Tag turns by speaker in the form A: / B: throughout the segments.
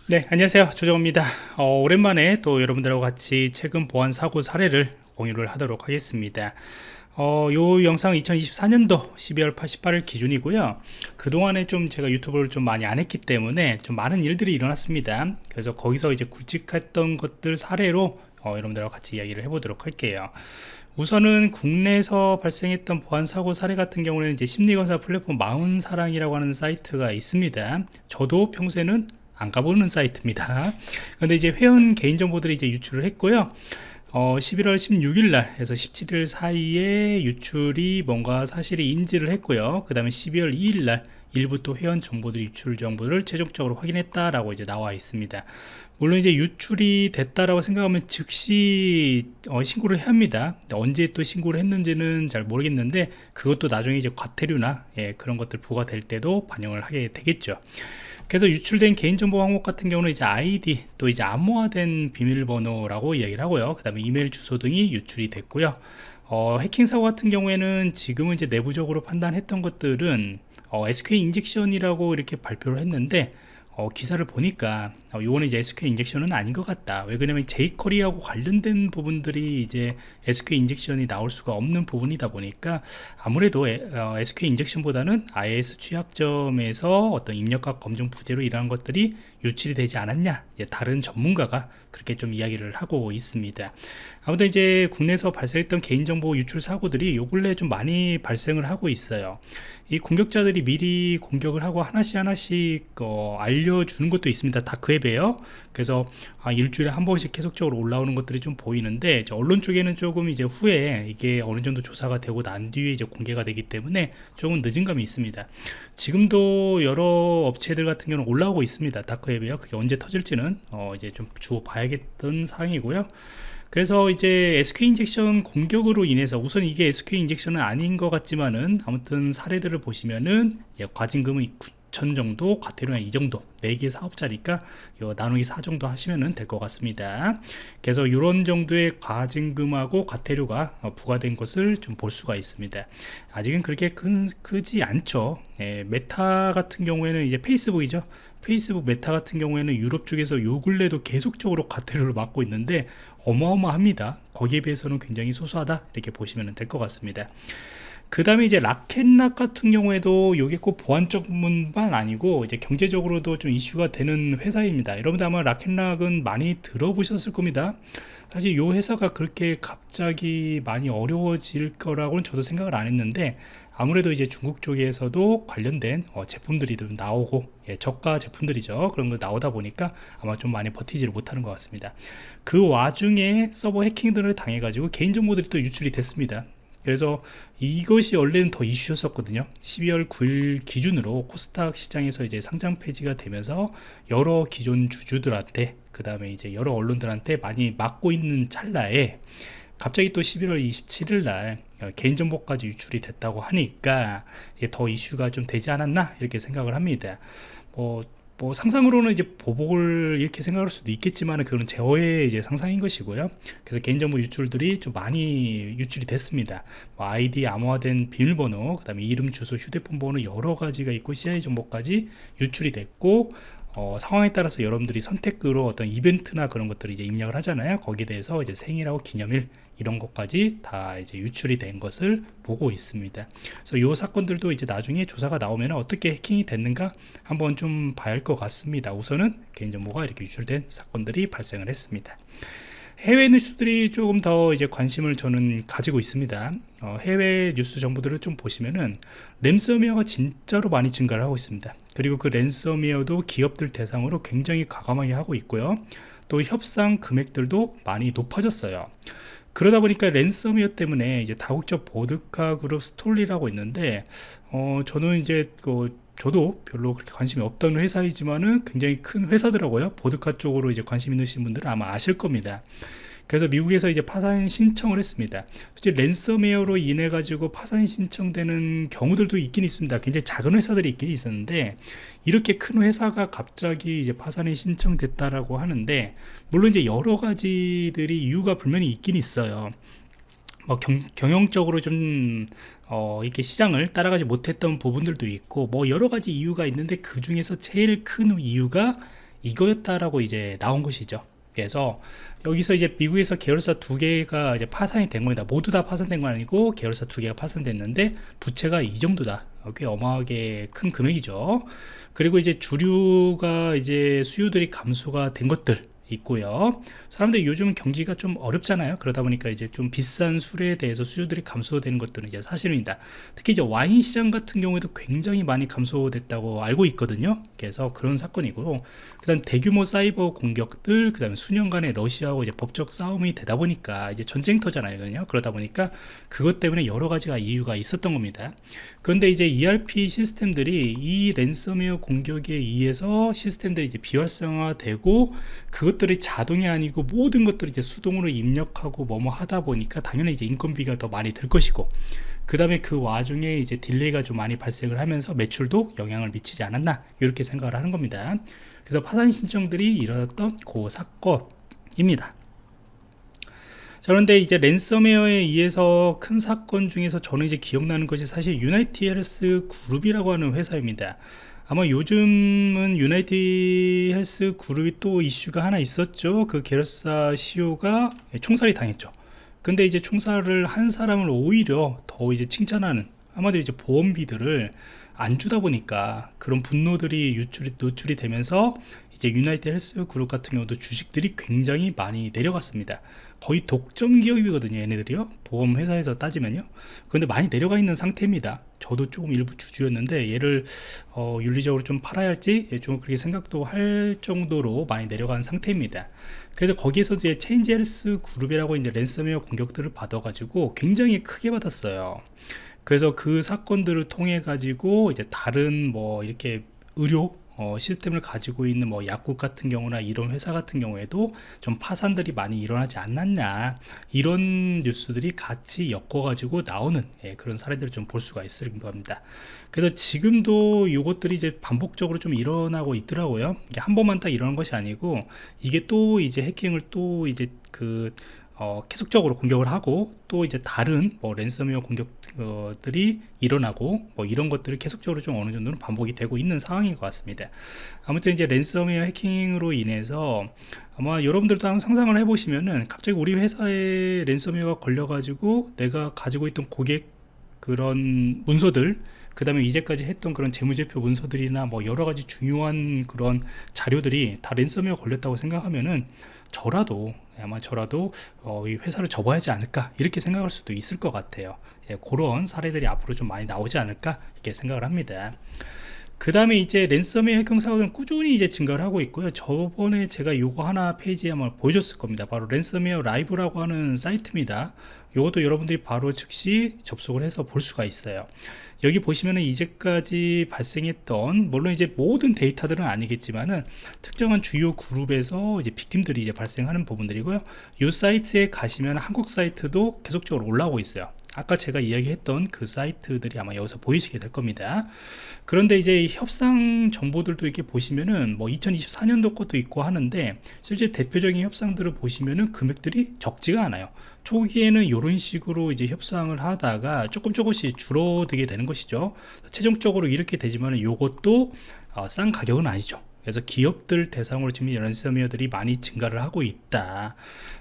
A: 네, 안녕하세요. 조정호입니다. 오랜만에 또 여러분들하고 같이 최근 보안 사고 사례를 공유를 하도록 하겠습니다. 요 영상 2024년도 12월 88일 기준이고요. 그동안에 좀 제가 유튜브를 좀 많이 안 했기 때문에 좀 많은 일들이 일어났습니다. 그래서 거기서 이제 굵직했던 것들 사례로 여러분들하고 같이 이야기를 해보도록 할게요. 우선은 국내에서 발생했던 보안 사고 사례 같은 경우는 이제 심리검사 플랫폼 마흔사랑이라고 하는 사이트가 있습니다. 저도 평소에는 안 가보는 사이트입니다. 근데 이제 회원 개인정보들이 이제 유출을 했고요. 11월 16일 날 해서 17일 사이에 유출이 뭔가 사실이 인지를 했고요. 그 다음에 12월 2일 날 일부 또 회원 정보들 유출 정보를 최종적으로 확인했다라고 이제 나와 있습니다. 물론 이제 유출이 됐다라고 생각하면 즉시 신고를 해야 합니다. 언제 또 신고를 했는지는 잘 모르겠는데 그것도 나중에 이제 과태료나 그런 것들 부과될 때도 반영을 하게 되겠죠. 그래서 유출된 개인정보 항목 같은 경우는 이제 아이디 또 이제 암호화된 비밀번호라고 이야기를 하고요. 그 다음에 이메일 주소 등이 유출이 됐고요. 해킹 사고 같은 경우에는 지금은 이제 내부적으로 판단했던 것들은 SQL 인젝션이라고 이렇게 발표를 했는데 기사를 보니까 요거는 이제 SQL 인젝션은 아닌 것 같다. 왜 그러냐면 jQuery하고 관련된 부분들이 이제 SQL 인젝션이 나올 수가 없는 부분이다 보니까 아무래도 SQL 인젝션보다는 IIS 취약점에서 어떤 입력과 검증 부재로 이러한 것들이 유출이 되지 않았냐, 다른 전문가가 그렇게 좀 이야기를 하고 있습니다. 아무튼 이제 국내에서 발생했던 개인정보 유출 사고들이 요 근래 좀 많이 발생을 하고 있어요. 이 공격자들이 미리 공격을 하고 하나씩 하나씩 알려주는 것도 있습니다. 다크웹에요. 그래서 일주일에 한 번씩 계속적으로 올라오는 것들이 좀 보이는데 언론 쪽에는 조금 이제 후에 이게 어느 정도 조사가 되고 난 뒤에 이제 공개가 되기 때문에 조금 늦은 감이 있습니다. 지금도 여러 업체들 같은 경우는 올라오고 있습니다. 다크웹에요. 그게 언제 터질지는 이제 좀 주고 봐야겠던 사항이고요. 그래서 이제 SQL 인젝션 공격으로 인해서 우선 이게 SQL 인젝션은 아닌 것 같지만은 아무튼 사례들을 보시면은 과징금은 9천 정도, 과태료는 이 정도, 4개 사업자니까 나누기 4 정도 하시면 될 것 같습니다. 그래서 이런 정도의 과징금하고 과태료가 부과된 것을 좀 볼 수가 있습니다. 아직은 그렇게 크지 않죠. 메타 같은 경우에는 이제 페이스북이죠. 페이스북 메타 같은 경우에는 유럽 쪽에서 요 근래도 계속적으로 과태료를 맞고 있는데 어마어마합니다. 거기에 비해서는 굉장히 소소하다 이렇게 보시면 될 것 같습니다. 그 다음에 이제 락앤락 같은 경우에도 이게 꼭 보안 쪽문만 아니고 이제 경제적으로도 좀 이슈가 되는 회사입니다. 여러분들 아마 락앤락은 많이 들어보셨을 겁니다. 사실 이 회사가 그렇게 갑자기 많이 어려워질 거라고는 저도 생각을 안 했는데 아무래도 이제 중국 쪽에서도 관련된 제품들이 좀 나오고 저가 제품들이죠. 그런 거 나오다 보니까 아마 좀 많이 버티지를 못하는 것 같습니다. 그 와중에 서버 해킹들을 당해가지고 개인정보들이 또 유출이 됐습니다. 그래서 이것이 원래는 더 이슈였었거든요. 12월 9일 기준으로 코스닥 시장에서 이제 상장 폐지가 되면서 여러 기존 주주들한테 그 다음에 이제 여러 언론들한테 많이 막고 있는 찰나에 갑자기 또 11월 27일 날 개인정보까지 유출이 됐다고 하니까 이게 더 이슈가 좀 되지 않았나 이렇게 생각을 합니다. 뭐 상상으로는 이제 보복을 이렇게 생각할 수도 있겠지만 그건 제어의 이제 상상인 것이고요. 그래서 개인정보 유출들이 좀 많이 유출이 됐습니다. 뭐 아이디 암호화된 비밀번호, 그다음에 이름, 주소, 휴대폰 번호 여러 가지가 있고 CI 정보까지 유출이 됐고 상황에 따라서 여러분들이 선택으로 어떤 이벤트나 그런 것들을 이제 입력을 하잖아요. 거기에 대해서 이제 생일하고 기념일 이런 것까지 다 이제 유출이 된 것을 보고 있습니다. 그래서 이 사건들도 이제 나중에 조사가 나오면 어떻게 해킹이 됐는가 한번 좀 봐야 할 것 같습니다. 우선은 개인정보가 이렇게 유출된 사건들이 발생을 했습니다. 해외 뉴스들이 조금 더 이제 관심을 저는 가지고 있습니다. 해외 뉴스 정보들을 좀 보시면은 랜섬웨어가 진짜로 많이 증가를 하고 있습니다. 그리고 그 랜섬웨어도 기업들 대상으로 굉장히 과감하게 하고 있고요. 또 협상 금액들도 많이 높아졌어요. 그러다 보니까 랜섬웨어 때문에 이제 다국적 보드카 그룹 스톨리라고 있는데 저는 이제 저도 별로 그렇게 관심이 없던 회사이지만은 굉장히 큰 회사더라고요. 보드카 쪽으로 이제 관심 있으신 분들은 아마 아실 겁니다. 그래서 미국에서 이제 파산 신청을 했습니다. 사실 랜섬웨어로 인해 가지고 파산 신청되는 경우들도 있긴 있습니다. 굉장히 작은 회사들이 있긴 있었는데 이렇게 큰 회사가 갑자기 이제 파산이 신청됐다라고 하는데 물론 이제 여러 가지들이 이유가 분명히 있긴 있어요. 뭐 경영적으로 좀 이렇게 시장을 따라가지 못했던 부분들도 있고 뭐 여러 가지 이유가 있는데 그 중에서 제일 큰 이유가 이거였다라고 이제 나온 것이죠. 그래서 여기서 이제 미국에서 계열사 두 개가 이제 파산이 된 겁니다. 모두 다 파산된 건 아니고 계열사 두 개가 파산됐는데 부채가 이 정도다. 꽤 어마어마하게 큰 금액이죠. 그리고 이제 주류가 이제 수요들이 감소가 된 것들 있고요. 사람들이 요즘 경기가 좀 어렵잖아요. 그러다 보니까 이제 좀 비싼 술에 대해서 수요들이 감소되는 것들은 이제 사실입니다. 특히 이제 와인 시장 같은 경우에도 굉장히 많이 감소됐다고 알고 있거든요. 그래서 그런 사건이고, 그다음 대규모 사이버 공격들, 그다음에 수년간의 러시아하고 이제 법적 싸움이 되다 보니까 이제 전쟁터잖아요. 그러다 보니까 그것 때문에 여러 가지가 이유가 있었던 겁니다. 그런데 이제 ERP 시스템들이 이 랜섬웨어 공격에 의해서 시스템들이 이제 비활성화되고, 그것들이 자동이 아니고 모든 것들을 이제 수동으로 입력하고 뭐뭐 하다 보니까 당연히 이제 인건비가 더 많이 들 것이고, 그 다음에 그 와중에 이제 딜레이가 좀 많이 발생을 하면서 매출도 영향을 미치지 않았나, 이렇게 생각을 하는 겁니다. 그래서 파산 신청들이 일어났던 그 사건입니다. 자, 그런데 이제 랜섬웨어에 의해서 큰 사건 중에서 저는 이제 기억나는 것이 사실 유나이티 헬스 그룹이라고 하는 회사입니다. 아마 요즘은 유나이티 헬스 그룹이 또 이슈가 하나 있었죠. 그 계열사 CEO가 총살이 당했죠. 근데 이제 총살을 한 사람을 오히려 더 이제 칭찬하는, 아마도 이제 보험비들을 안 주다 보니까 그런 분노들이 노출이 되면서 이제 유나이티드 헬스 그룹 같은 경우도 주식들이 굉장히 많이 내려갔습니다. 거의 독점 기업이거든요, 얘네들이요. 보험 회사에서 따지면요. 그런데 많이 내려가 있는 상태입니다. 저도 조금 일부 주주였는데 얘를 윤리적으로 좀 팔아야 할지 좀 그렇게 생각도 할 정도로 많이 내려간 상태입니다. 그래서 거기에서 이제 체인지 헬스 그룹이라고 이제 랜섬웨어 공격들을 받아가지고 굉장히 크게 받았어요. 그래서 그 사건들을 통해 가지고 이제 다른 뭐 이렇게 의료 시스템을 가지고 있는 뭐 약국 같은 경우나 이런 회사 같은 경우에도 좀 파산들이 많이 일어나지 않았냐, 이런 뉴스들이 같이 엮어 가지고 나오는 그런 사례들을 좀 볼 수가 있을 겁니다. 그래서 지금도 이것들이 이제 반복적으로 좀 일어나고 있더라고요. 이게 한 번만 딱 일어난 것이 아니고 이게 또 이제 해킹을 또 이제 계속적으로 공격을 하고, 또 이제 다른 뭐 랜섬웨어 공격들이 일어나고 뭐 이런 것들이 계속적으로 좀 어느 정도는 반복이 되고 있는 상황인 것 같습니다. 아무튼 이제 랜섬웨어 해킹으로 인해서 아마 여러분들도 한번 상상을 해보시면은 갑자기 우리 회사에 랜섬웨어가 걸려가지고 내가 가지고 있던 고객 그런 문서들, 그 다음에 이제까지 했던 그런 재무제표 문서들이나 뭐 여러가지 중요한 그런 자료들이 다 랜섬웨어 걸렸다고 생각하면은 아마 저라도 이 회사를 접어야 하지 않을까, 이렇게 생각할 수도 있을 것 같아요. 그런 사례들이 앞으로 좀 많이 나오지 않을까, 이렇게 생각을 합니다. 그 다음에 이제 랜섬웨어 해킹 사고는 꾸준히 이제 증가를 하고 있고요. 저번에 제가 요거 하나 페이지에 한번 보여줬을 겁니다. 바로 랜섬웨어 라이브라고 하는 사이트입니다. 요것도 여러분들이 바로 즉시 접속을 해서 볼 수가 있어요. 여기 보시면은 이제까지 발생했던, 물론 이제 모든 데이터들은 아니겠지만은 특정한 주요 그룹에서 이제 빅팀들이 이제 발생하는 부분들이고요. 이 사이트에 가시면 한국 사이트도 계속적으로 올라오고 있어요. 아까 제가 이야기했던 그 사이트들이 아마 여기서 보이시게 될 겁니다. 그런데 이제 협상 정보들도 이렇게 보시면은 뭐 2024년도 것도 있고 하는데, 실제 대표적인 협상들을 보시면은 금액들이 적지가 않아요. 초기에는 이런 식으로 이제 협상을 하다가 조금씩 줄어들게 되는 것이죠. 최종적으로 이렇게 되지만 이것도 싼 가격은 아니죠. 그래서 기업들 대상으로 지금 랜섬웨어들이 많이 증가를 하고 있다.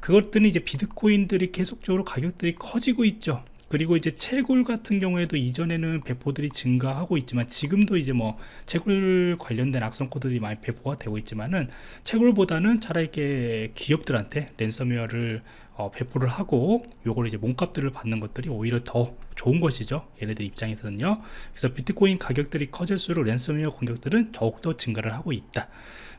A: 그것들은 이제 비트코인들이 계속적으로 가격들이 커지고 있죠. 그리고 이제 채굴 같은 경우에도 이전에는 배포들이 증가하고 있지만, 지금도 이제 뭐 채굴 관련된 악성 코드들이 많이 배포가 되고 있지만은, 채굴보다는 차라리 이렇게 기업들한테 랜섬웨어를 배포를 하고 요걸 이제 몸값들을 받는 것들이 오히려 더 좋은 것이죠, 얘네들 입장에서는요. 그래서 비트코인 가격들이 커질수록 랜섬웨어 공격들은 더욱더 증가를 하고 있다.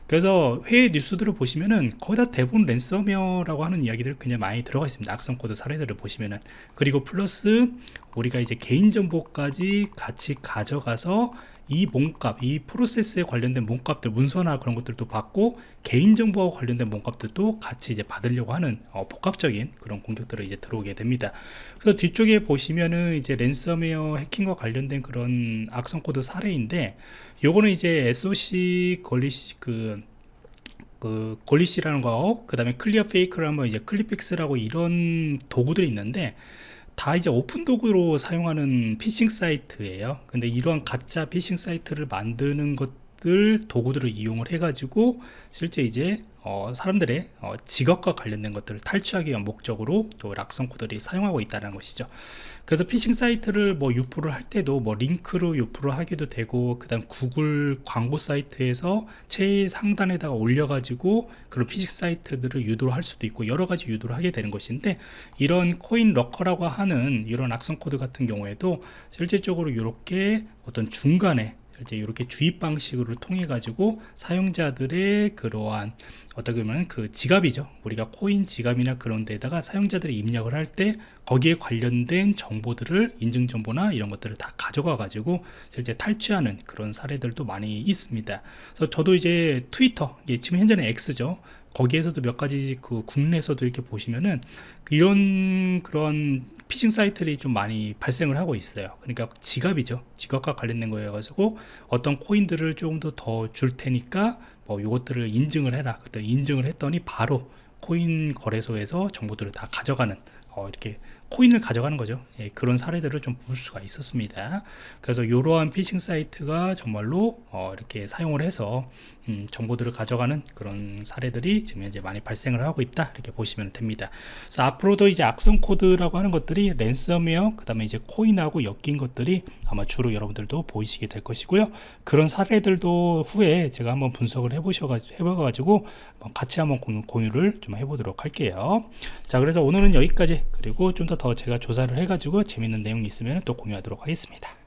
A: 그래서 해외 뉴스들을 보시면은 거의 다 대부분 랜섬웨어라고 하는 이야기들 굉장히 많이 들어가 있습니다. 악성 코드 사례들을 보시면은. 그리고 플러스 우리가 이제 개인정보까지 같이 가져가서 이 몸값, 이 프로세스에 관련된 몸값들, 문서나 그런 것들도 받고 개인정보와 관련된 몸값들도 같이 이제 받으려고 하는 복합적인 그런 공격들을 이제 들어오게 됩니다. 그래서 뒤쪽에 보시면은 이제 랜섬웨어 해킹과 관련된 그런 악성 코드 사례인데, 요거는 이제 SOC 걸리시라는 거, 그 다음에 클리어 페이크라는 거, 이제 클리픽스라고 이런 도구들이 있는데, 다 이제 오픈 도구로 사용하는 피싱 사이트예요. 근데 이러한 가짜 피싱 사이트를 만드는 것 것들 도구들을 이용을 해가지고 실제 이제 사람들의 직업과 관련된 것들을 탈취하기 위한 목적으로 또 락성 코드들이 사용하고 있다는 것이죠. 그래서 피싱 사이트를 뭐 유포를 할 때도 뭐 링크로 유포를 하기도 되고, 그 다음 구글 광고 사이트에서 최상단에다가 올려가지고 그런 피싱 사이트들을 유도를 할 수도 있고, 여러 가지 유도를 하게 되는 것인데, 이런 코인 러커라고 하는 이런 악성 코드 같은 경우에도 실질적으로 이렇게 어떤 중간에 이제 이렇게 주입 방식으로 통해 가지고 사용자들의 그러한 어떻게 보면 그 지갑이죠, 우리가 코인 지갑이나 그런 데다가 사용자들이 입력을 할 때 거기에 관련된 정보들을, 인증 정보나 이런 것들을 다 가져가 가지고 실제 탈취하는 그런 사례들도 많이 있습니다. 그래서 저도 이제 트위터, 지금 현재는 X죠, 거기에서도 몇 가지 그 국내에서도 이렇게 보시면은 이런 그런 피싱 사이트들이 좀 많이 발생을 하고 있어요. 그러니까 지갑이죠, 지갑과 관련된 거여 가지고 어떤 코인들을 조금 더 줄 테니까 뭐 이것들을 인증을 해라, 그때 인증을 했더니 바로 코인 거래소에서 정보들을 다 가져가는, 이렇게 코인을 가져가는 거죠. 그런 사례들을 좀 볼 수가 있었습니다. 그래서 이러한 피싱 사이트가 정말로 이렇게 사용을 해서 정보들을 가져가는 그런 사례들이 지금 현재 많이 발생을 하고 있다, 이렇게 보시면 됩니다. 그래서 앞으로도 이제 악성 코드라고 하는 것들이 랜섬웨어, 그 다음에 이제 코인하고 엮인 것들이 아마 주로 여러분들도 보이시게 될 것이고요. 그런 사례들도 후에 제가 한번 분석을 해봐가지고 같이 한번 공유를 좀 해보도록 할게요. 자, 그래서 오늘은 여기까지, 그리고 좀 더 제가 조사를 해가지고 재밌는 내용이 있으면 또 공유하도록 하겠습니다.